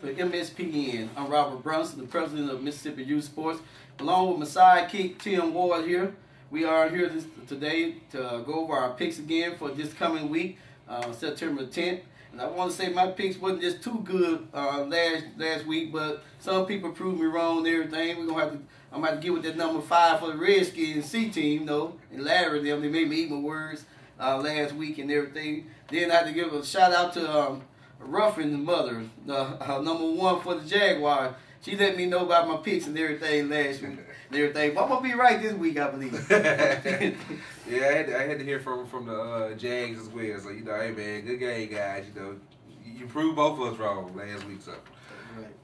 For MSPN, I'm Robert Brunson, the president of Mississippi Youth Sports, along with my sidekick Tim Ward here. We are here today to go over our picks again for this coming week, September 10th. And I want to say my picks wasn't just too good last week, but some people proved me wrong and everything. I'm gonna have to get with that number 5 for the Redskins C team, though. And Larry, they made me eat my words last week and everything. Then I have to give a shout out to Ruffin's mother, number 1 for the Jaguars. She let me know about my picks and everything last week and everything. But I'm gonna be right this week, I believe. Yeah, I had to hear from the Jags as well. So hey man, good game, guys. You proved both of us wrong last week. So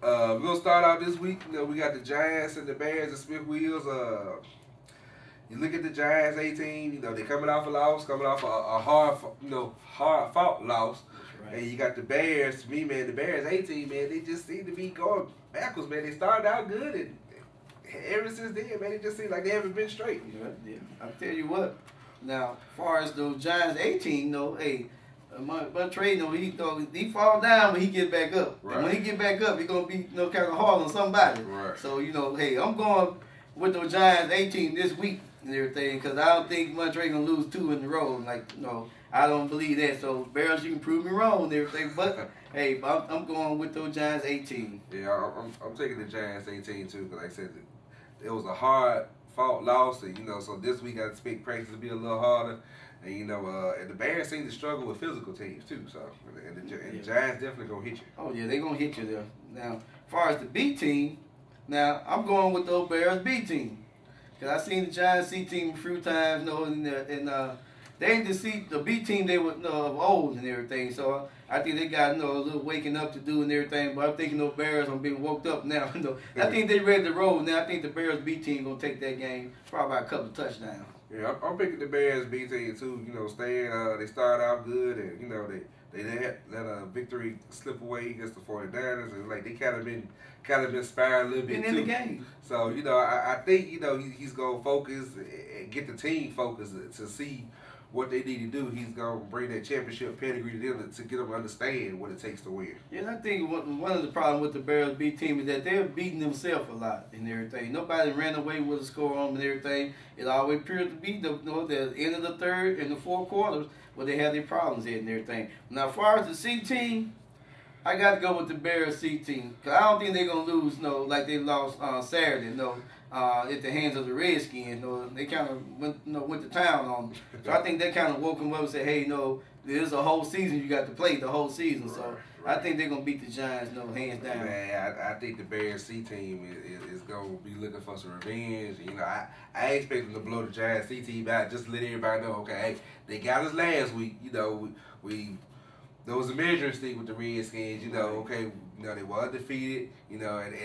we're gonna start out this week. We got the Giants and the Bears and Smith Wheels. You look at the Giants 18. They coming off a loss, coming off a hard fought loss. Right. And you got the Bears. To me, man, the Bears 18, man, they just seem to be going backwards, man. They started out good, and ever since then, man, it just seems like they haven't been straight. Yeah. I tell you what. Now, as far as those Giants 18, hey, he fall down, but he get back up. Right. And when he get back up, he's gonna be kind of hard on somebody. Right. So hey, I'm going with those Giants 18 this week and everything, because I don't think Montreal gonna lose 2 in a row. I don't believe that. So Bears, you can prove me wrong and everything, but hey, I'm going with those Giants 18. Yeah, I'm taking the Giants 18 too, because like I said, it was a hard fought loss, and so this week I expect practice to be a little harder, and and the Bears seem to struggle with physical teams too. So and the Giants definitely gonna hit you. Oh yeah, they gonna hit you there. Now, as far as the B team, now I'm going with those Bears B team, because I seen the Giants C team a few times, and they ain't the B team they were old and everything. So I think they got a little waking up to do and everything. But I'm thinking those Bears are being woke up now. I think they ready to roll now. I think the Bears B team gonna take that game probably by a couple of touchdowns. Yeah, I'm picking the Bears B team too. They started out good, and they let a victory slip away against the 49ers, and they kind of been spiraling a little bit in the game. So I think he's gonna focus and get the team focused to see what they need to do. He's going to bring that championship pedigree to them to get them to understand what it takes to win. Yeah, and I think one of the problems with the Bears B team is that they're beating themselves a lot and everything. Nobody ran away with a score on them and everything. It always appeared to be the end of the third and the fourth quarters where they had their problems at and everything. Now, as far as the C team, I got to go with the Bears C team, because I don't think they're going to lose, like they lost Saturday, at the hands of the Redskins. They kind of went to town on them. So I think they kind of woke them up and said, hey, there's a whole season you got to play the whole season. So I think they're going to beat the Giants, hands down. Man, I think the Bears C team is going to be looking for some revenge. I expect them to blow the Giants C team out just to let everybody know, okay, hey, they got us last week. There was a measuring stick with the Redskins, okay, they were undefeated, and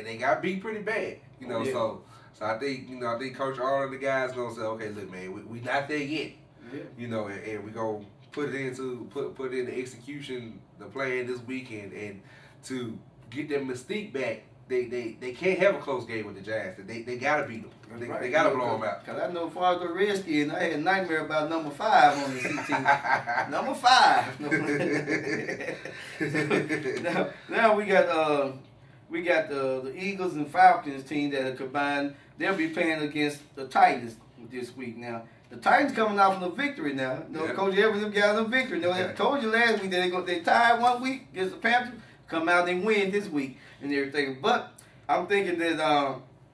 they got beat pretty bad, So I think Coach Arnold and the guys gonna say, okay, look, man, we not there yet, and we gonna put it into execution the plan this weekend, and to get their mystique back. They can't have a close game with the Giants. They gotta beat them. They gotta blow them out. Cause I know as far as the Redskins, I had a nightmare about number 5 on the C team. Number 5. now we got the Eagles and Falcons team that are combined. They'll be playing against the Titans this week. Now the Titans coming off of a victory now. Coach Evans got a victory. I told you last week that they tied 1 week against the Panthers. Come out and win this week and everything. But I'm thinking that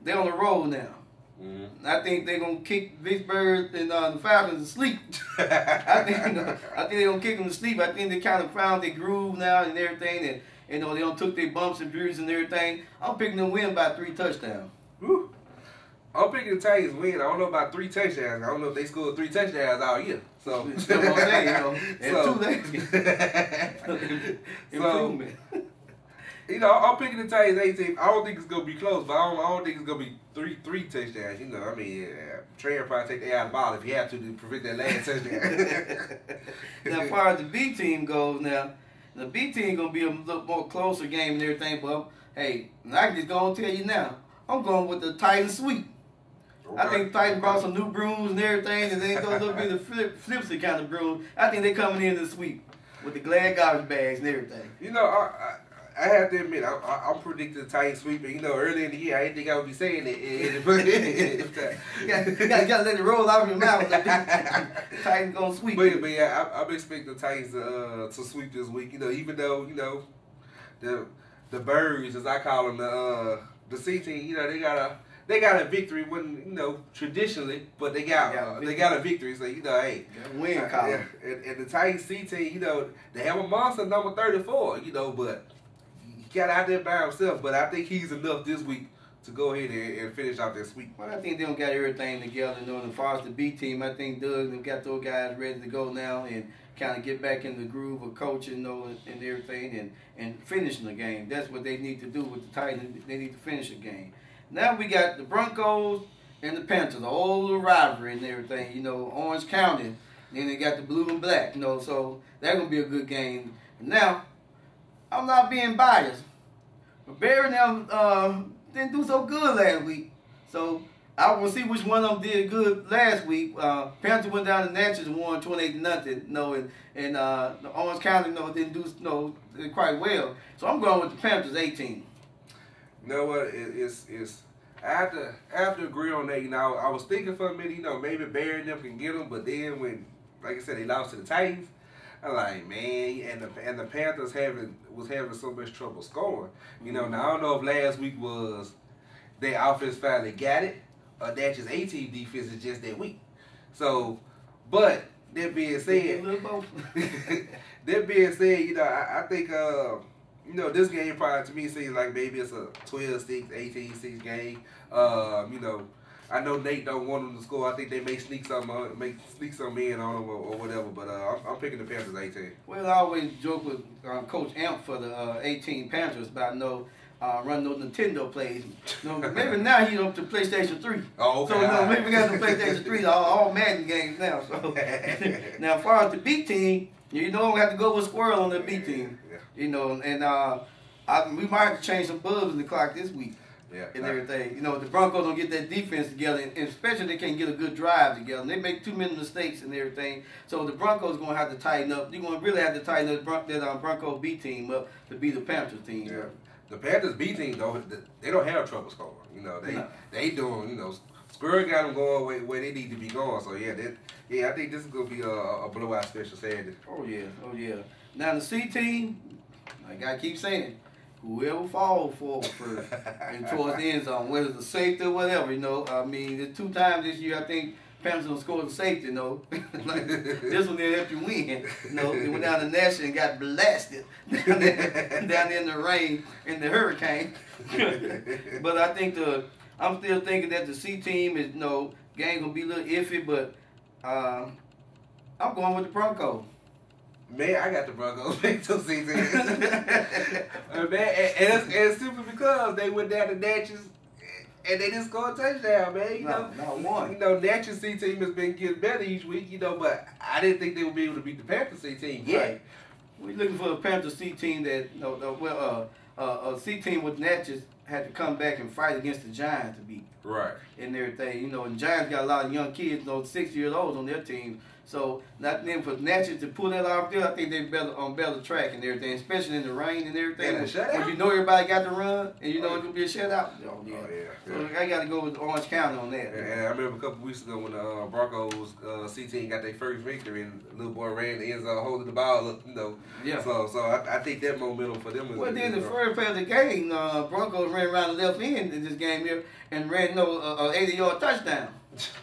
they're on the roll now. Mm-hmm. I think they're gonna kick Vicksburg and the Falcons to sleep. I think they're gonna kick them to sleep. I think they kind of found their groove now and everything, and they don't took their bumps and bruises and everything. I'm picking them to win by 3 touchdowns. Woo. I'm picking the Titans win. I don't know about 3 touchdowns. I don't know if they scored 3 touchdowns all year. So that's what I'm saying, and 2 days. Improvement. I'm picking the Titans 18. I don't think it's gonna be close, but I don't think it's gonna be three touchdowns. Trey will probably take the out of the ball if he have to prevent that last touchdown. Now, as far as the B team goes, the B team gonna be a little more closer game and everything. But hey, I can just go and tell you now, I'm going with the Titans sweep. Okay. I think Titans brought some new brooms and everything, and they go a little bit of flipsy kind of broom. I think they coming in to sweep with the Glad garbage bags and everything. I have to admit, I'm predicting the Titans sweeping. You know, early in the year, I didn't think I would be saying it. You gotta let it roll out of your mouth. Titans gonna sweep. But yeah, I'm expecting the Titans to sweep this week. You know, even though the Birds, as I call them, the C team. You know, they got a victory when traditionally, but they got a victory. So hey, win column. And the Titans C team, they have a monster number 34. But he got out there by himself. But I think he's enough this week to go ahead and finish off that sweep. Well, I think they don't got everything together. As far as the B team, I think Doug have got those guys ready to go now and kind of get back in the groove of coaching, and everything, and finishing the game. That's what they need to do with the Titans. They need to finish the game. Now we got the Broncos and the Panthers, the old rivalry and everything. Orange County. Then they got the blue and black. So that's gonna be a good game. And now, I'm not being biased, but Barry now didn't do so good last week. So I want to see which one of them did good last week. Panthers went down to Natchez and won 28-0. And the Orange County didn't do quite well. So I'm going with the Panthers 18. You know what? I have to agree on that. I was thinking for a minute, maybe Barry and them can get them, but then when, like I said, they lost to the Titans, I'm like, man, and the Panthers was having so much trouble scoring. Now I don't know if last week was their offense finally got it, or that's just A-team defense is just that weak. So, but that being said, I think this game probably to me seems like maybe it's a 12-6, 18-6 game. I know Nate don't want them to score. I think they may sneak something in on them or whatever. But I'm picking the Panthers 18. Well, I always joke with Coach Amp for the 18 Panthers about run those Nintendo plays. Maybe now he's up to PlayStation 3. Oh, okay. So maybe we got the PlayStation 3, all Madden games now. So now, as far as the B team, we have to go with Squirrel on the B team. And we might have to change some bulbs in the clock this week. Yeah, and everything. The Broncos don't get that defense together, and especially they can't get a good drive together. And they make too many mistakes and everything. So the Broncos are going to have to tighten up. They're going to really have to tighten up that Broncos B team up to be the Panthers team. Yeah. The Panthers B team, though, they don't have trouble scoring. They doing, Squirrel got them going where they need to be going. So, I think this is going to be a blowout special Saturday. Oh, yeah. Now, the C team, I got to keep saying it. Whoever falls forward first and towards the end zone, whether it's a safety or whatever, I mean, there's 2 times this year I think Panthers will score the safety, like this one they helped you win. They went down to Nashville and got blasted down there in the rain in the hurricane. But I think I'm still thinking that the C team is game gonna be a little iffy, but I'm going with the Broncos. Man, I got the Broncos picked to see this. And it's simply because they went down to Natchez and they didn't score a touchdown, man. Not one. Natchez C team has been getting better each week, but I didn't think they would be able to beat the Panthers C team yet. Right. We're looking for a Panthers C team that a C team with Natchez had to come back and fight against the Giants to beat. Right. And everything, and the Giants got a lot of young kids, 6 years old on their team. So not then for Natchez to pull that off there, I think they're better on better track and everything, especially in the rain and everything. And a shutout? When everybody got to run and it's gonna be a shutout. Oh yeah. Oh, yeah. So I gotta go with Orange County on that. And I remember a couple weeks ago when the Broncos C team got their first victory and the little boy ran the end zone holding the ball up, Yeah. So I think that momentum for them is. Well, then the first play of the game, Broncos ran around the left end in this game here and ran 80-yard touchdown.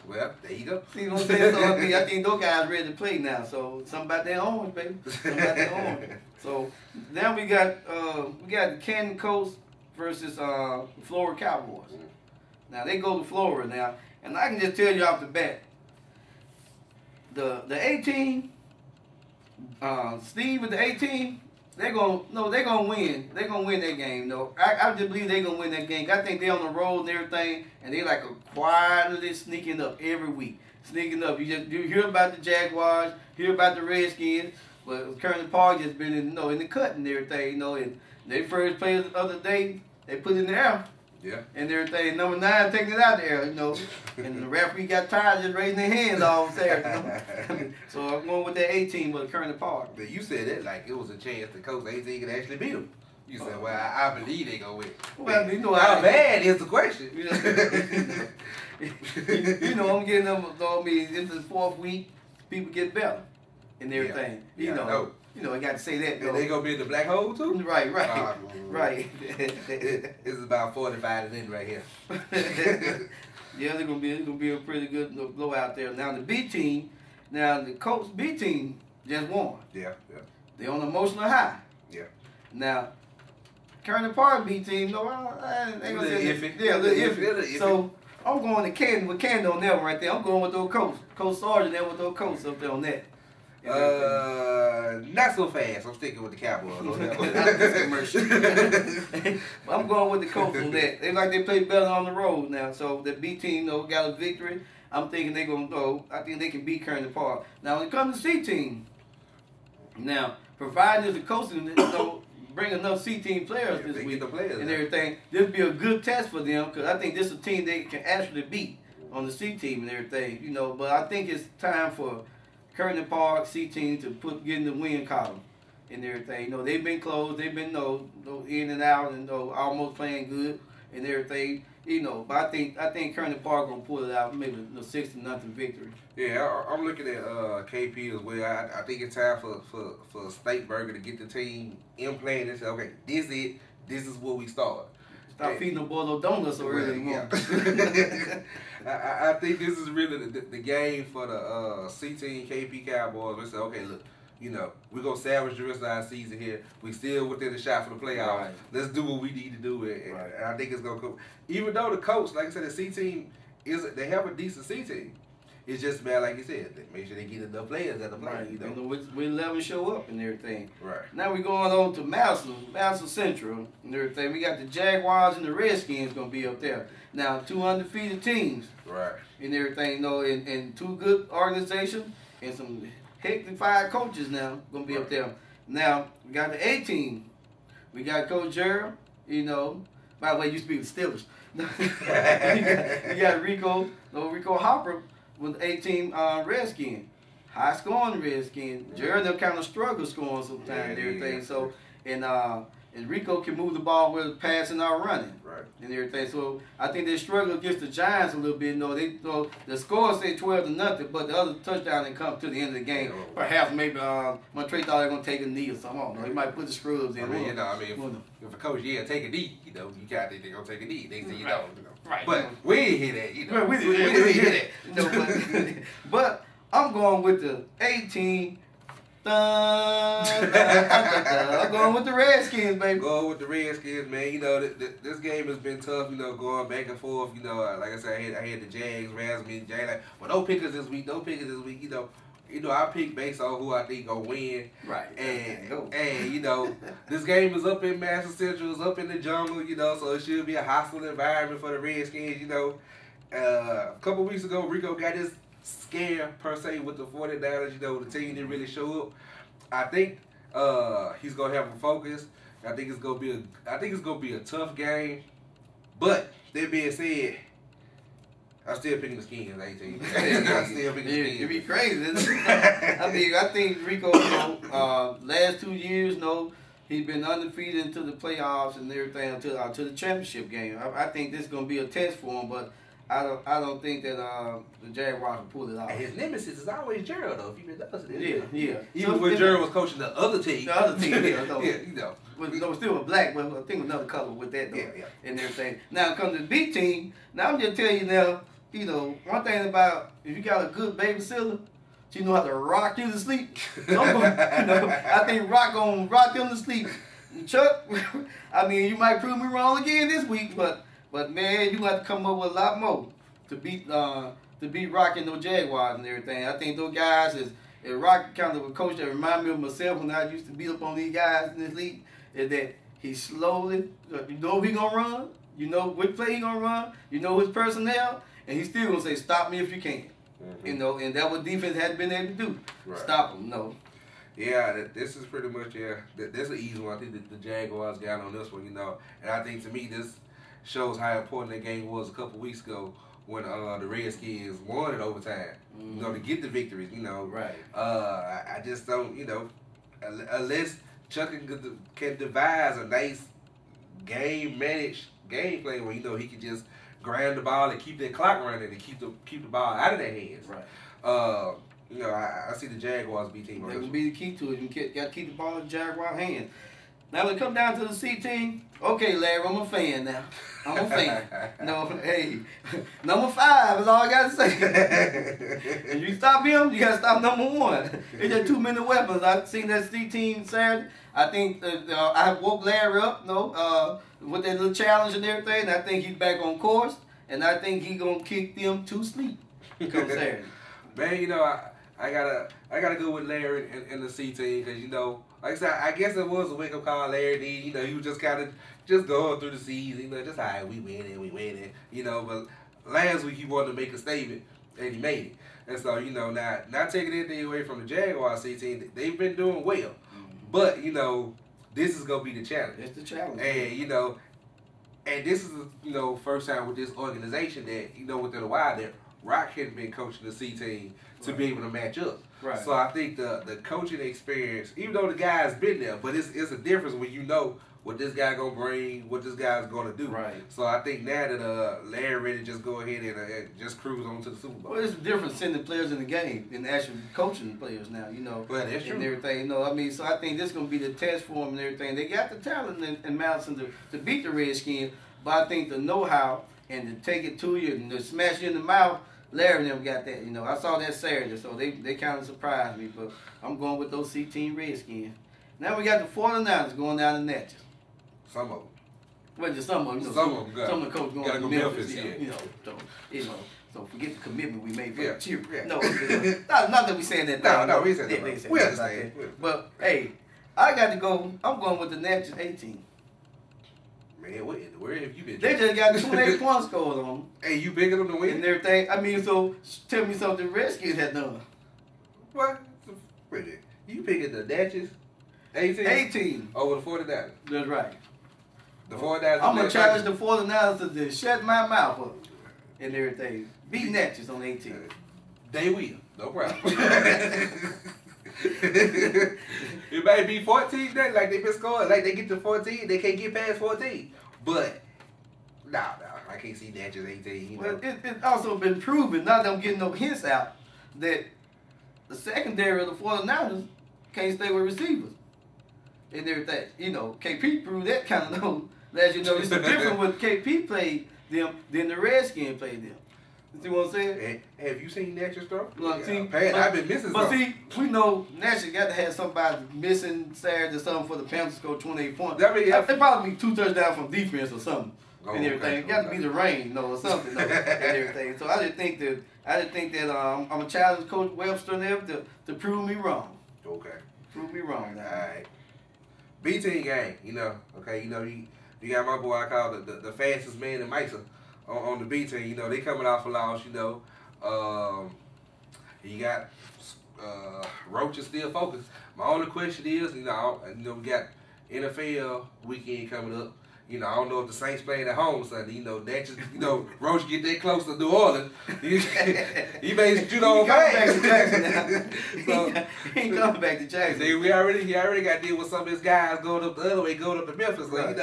Well, there you go. See what I'm saying? So I think those guys ready to play now. So something about that orange, baby. Something about that orange. So now we got the Canton Coast versus Florida Cowboys. Now they go to Florida now, and I can just tell you off the bat, the A team, Steve with the A team, they're gonna win. They're gonna win that game, though. I just believe they're gonna win that game. I think they're on the road and everything, and they like a quietly sneaking up every week. Sneaking up. You hear about the Jaguars, hear about the Redskins, but Curtis Park just been in the cut and everything, and they first played the other day, they put it in the air. Yeah. And everything. Number 9 taking it out there, And the referee got tired just raising their hands all Saturday. So I'm going with that 18 with Kearney Park. But you said that like it was a chance the coach 18 could actually beat them. You said, well, I believe they gonna win. Well, you know how bad is the question? You know, I'm getting them. I mean, into the 4th week, people get better and everything. Yeah, you know, I got to say that. And they gonna be in the black hole too? Right, right. It's about 45 and in right here. Yeah, it's gonna be a pretty good blowout there. Now the B team, the Colts B team just won. Yeah. They on an emotional high. Yeah. Now, Kearney Park B team, no, I ain't gonna say iffy. Yeah, a little iffy. So I'm going to Canton with Canton on that one right there. I'm going with those Colts. Coach Sargent there with those Colts up there on that. Not so fast. I'm sticking with the Cowboys on that one. I'm going with the Colts on that. They play better on the road now. So the B team, got a victory. I'm thinking they're gonna go. I think they can beat Kearney Park. Now when it comes to C team, now provided the coaches bring enough C team players this week and everything, this will be a good test for them because I think this is a team they can actually beat on the C team and everything. But I think it's time for Kearney Park C team to get in the win column and everything. They've been close, they've been in and out and almost playing good and everything. But I think Kearney Park gonna pull it out, maybe 6-0 victory. Yeah, I'm looking at KP as well. I think it's time for Stateburger to get the team in plan and say, okay, this is where we start. Stop feeding the boy those donuts so early anymore. I think this is really the game for the C team KP Cowboys. We say, okay, look, we're going to salvage the rest of our season here. We still within the shot for the playoffs. Right. Let's do what we need to do. And I think it's going to come. Even though the coach, like I said, the C team, they have a decent C team. It's just about, like you said, make sure they get enough players at the play. Right. We 11 show up and everything. Right. Now we're going on to MYSA Central and everything. We got the Jaguars and the Redskins going to be up there. Now, 2 undefeated teams. Right. And everything, and 2 good organizations and some hectic coaches now going to be up there. Now, we got the A team. We got Coach Gerald, by the way, used to be the Steelers. we got Rico Hopper with the A team Redskin. High scoring Redskin. Gerald them kind of struggle scoring sometimes and everything. So, and Rico can move the ball with passing or running. Right. And everything. So I think they struggle against the Giants a little bit. The score say 12-0, but the other touchdown didn't come to the end of the game. Perhaps maybe Montre thought they were gonna take a knee or something. I don't know. He might put the scrubs in. If a coach take a knee, you gotta think they're gonna take a knee. They say Right. But we didn't hear that, We didn't hear that. But I'm going with the 18. I'm going with the Redskins, baby. Going with the Redskins, man. This game has been tough, going back and forth. Like I said, I had the Jags, Rasmus, Jay. Like, well, no pickers this week. I pick based on who I think gonna win. Right. And this game is up in MYSA Central, it's up in the jungle, so it should be a hostile environment for the Redskins, A couple weeks ago, Rico got this scare per se with the 49ers, the team didn't really show up. I think he's gonna have a focus. I think it's gonna be a tough game. But that being said, I'm still picking the Skins, 18. I'm still picking the Skins. It'd be crazy, isn't it? I think Rico, last 2 years, he's been undefeated into the playoffs and everything until to the championship game. I think this is gonna be a test for him, but I don't think that the Jaguars will pull it off. And his nemesis is always Gerald, though. If you notice it, yeah. Even when Gerald was coaching the other team. But still a black, but I think another color with that though, and everything. Now it comes to the B team. Now I'm just telling you now, one thing about if you got a good babysitter, she know how to rock you to sleep. I think Rock gonna rock them to sleep. And Chuck, you might prove me wrong again this week, but man, you have to come up with a lot more to beat Rock and those Jaguars and everything. I think those guys is Rock kind of a coach that remind me of myself when I used to beat up on these guys in this league. Is that he slowly, he gonna run, which play he gonna run, his personnel, and he still gonna say stop me if you can. Mm-hmm. And that what defense had been able to do. Right. Stop them. Yeah, this is pretty much that's an easy one. I think the Jaguars got on this one, and I think to me this shows how important that game was a couple weeks ago when the Redskins won in overtime. To get the victories. Right. I just don't. Unless Chuck can devise a nice managed game play where he can just grab the ball and keep that clock running and keep the ball out of their hands. Right. I see the Jaguars B team. That would be the key to it. You got to keep the ball in the Jaguar hands. Now, when it comes down to the C team, okay, Larry, I'm a fan now. I'm a fan. No, hey, number 5 is all I got to say. If you stop him, you got to stop number 1. It's just too many weapons. I've seen that C team Saturday. I think I woke Larry up, with that little challenge and everything. And I think he's back on course, and I think he's gonna kick them to sleep come Saturday. Man, I gotta go with Larry and the C team because like I said, I guess it was a wake up call. Larry did, he was just kind of just going through the season, just all right, we winning, But last week he wanted to make a statement and he made it. And so not taking anything away from the Jaguar C team, they've been doing well. But, this is going to be the challenge. It's the challenge. And, and this is, first time with this organization that, within a while that Rock has been coaching the C team to be able to match up. Right. So I think the coaching experience, even though the guy's been there, but it's a difference when you know what this guy going to bring, what this guy's going to do. Right. So I think now that Larry ready to just go ahead and just cruise on to the Super Bowl. Well, it's a difference sending players in the game than actually coaching players now, Well, that's true. And everything, so I think this is going to be the test for them and everything. They got the talent in Madison to beat the Redskins, but I think the know-how and to take it to you and to smash you in the mouth, Larry never got that. I saw that Saturday, so they kind of surprised me, but I'm going with those C-Team Redskins. Now we got the 49ers going down to Natchez. Some of them. Well, just some of them. Some of them. Some of the coach going to Memphis. So forget the commitment we made for the cheer. Yeah. No, not that we saying that. No, we said that. We understand. But hey, I got to go. I'm going with the Natchez 18. Man, where have you been? They just got 28 points scored on them. Hey, you picking them to win? And everything. So tell me something the Redskins had done. What? Wait, you picking the Natchez 18? 18. Over the 49ers. That's right. The 49ers. I'm going to challenge the 49ers to just shut my mouth up and everything. Beat Natchez on 18. They will. No problem. It may be 14 then, like they've been scoring. Like they get to 14, they can't get past 14. But, no, I can't see Natchez 18. Well, it's also been proven, now that I'm getting no hints out, that the secondary of the 49ers can't stay with receivers. And everything. KP proved that kind of though. As you know, it's different when KP played them than the Redskins played them. You see what I'm saying? Have you seen Natchez throw? I've been missing But something. see, we know Natchez got to have somebody missing Saturday or something for the Panthers to score 28 points. It probably be 2 touchdowns from defense or something. And everything. It got to be the rain, or something, and everything. So I just think that I'm gonna challenge Coach Webster and them to prove me wrong. Okay. Prove me wrong now. All right. B team gang, okay, you got my boy I call the fastest man in MYSA on the B team. They coming off a loss. You got Roach is still focused. My only question is, we got NFL weekend coming up. I don't know if the Saints playing at home Sunday. That just, Roach get that close to New Orleans. He may shoot on fast. He ain't coming back to Jackson. See, he already got to deal with some of his guys going up the other way, going up to Memphis. Right.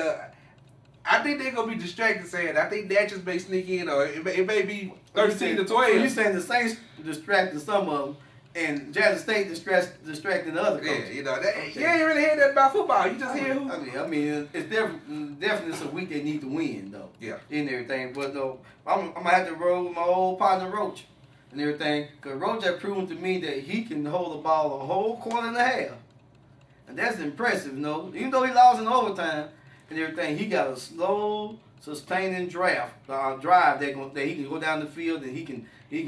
I think they're gonna be distracted. Saying I think that just may sneak in, or it may be 13 to 12. So you saying the Saints distracted some of them, and Jackson State distracted the other coaches? Yeah, you ain't really heard nothing about football. You just hear who? I mean, it's definitely some week they need to win though. Yeah. And everything, but no, I'm gonna have to roll with my old partner Roach and everything, because Roach has proven to me that he can hold the ball a whole quarter and a half, and that's impressive. Even though he lost in overtime and everything, he got a slow, sustaining drive that he can go down the field and he can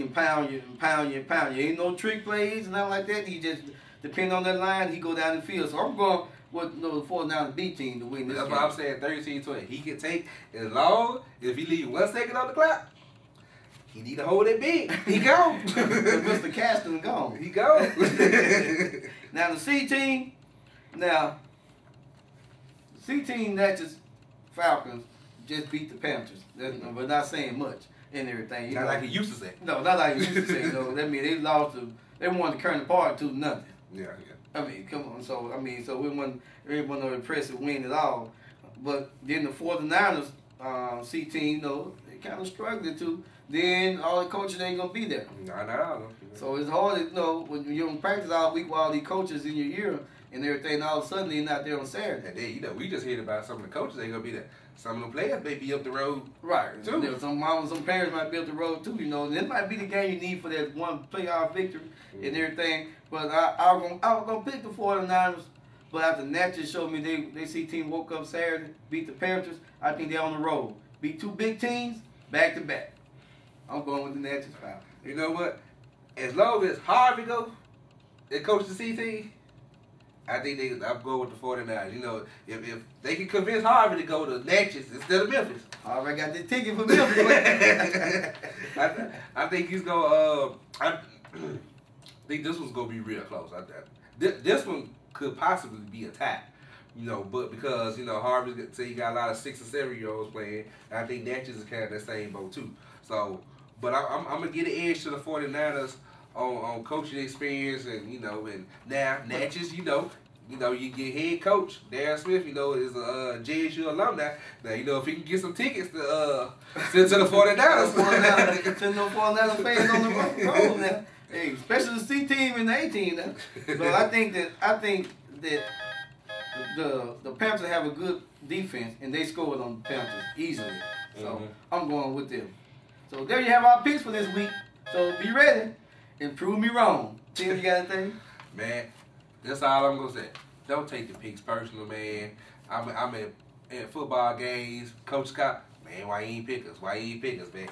pound you and pound you and pound you. Ain't no trick plays and nothing like that. He just depend on that line. He go down the field. So I'm going with the 49ers B team to win this game. That's why I'm saying 13-20. He can take as long if he leave 1 second on the clock. He need to hold it big. He gone. Mr. Caston gone. He gone. Now the C team. Now C team Natchez Falcons just beat the Panthers. We're not saying much and everything. Not like he used to say. No, not like he used to say. That means they lost. They won the current part 2-0. Yeah. I mean, come on. So we wasn't no impressive win at all. But then the 49ers C team, you know, they kind of struggling too. Then all the coaches ain't gonna be there. Not all. So it's hard, you know, when you're in practice all week with all these coaches in your ear and everything. All of a sudden they're not there on Saturday. And then, you know, we just heard about some of the coaches ain't gonna be there. Some of the players may be up the road. Right. Too. You know, some parents might be up the road too, you know. And it might be the game you need for that one playoff victory and everything. But I was gonna pick the 49ers, but after Natchez showed me they see team woke up Saturday, beat the Panthers, I think they're on the road. Beat two big teams back to back. I'm going with the Natchez foul. You know what? As long as Harvey go and coach the C team, I think I'm going with the 49ers. You know, if they can convince Harvey to go to Natchez instead of Memphis. Harvey got the ticket for Memphis. I think he's going I think this one's going to be real close. This one could possibly be a tie. You know, but because, you know, Harvey say he got a lot of 6 and 7-year-olds playing, and I think Natchez is kind of that same boat too. So, but I'm going to get an edge to the 49ers on coaching experience, and, you know, and now Natchez, you know, you get head coach Darren Smith, you know, is a JSU alumni. Now, you know, if he can get some tickets to send to the 49ers, send no 49ers fans on the road now. Hey, especially the C team and the A team now. So I think that the Panthers have a good defense, and they scored on the Panthers easily. So I'm going with them. So there you have our picks for this week. So be ready and prove me wrong. Tim, you got anything? Man, that's all I'm gonna say. Don't take the picks personal, man. I'm at football games. Coach Scott, man, why you ain't pick us? Why you ain't pick us, man?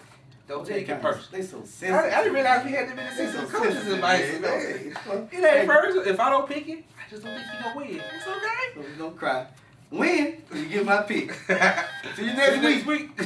Don't take it personal. They so sensitive. I didn't realize we had to be some coaches advice, man. It ain't personal. If I don't pick it, I just don't think you gonna win. It's okay. So we don't cry. Win, you get my pick. See you next week.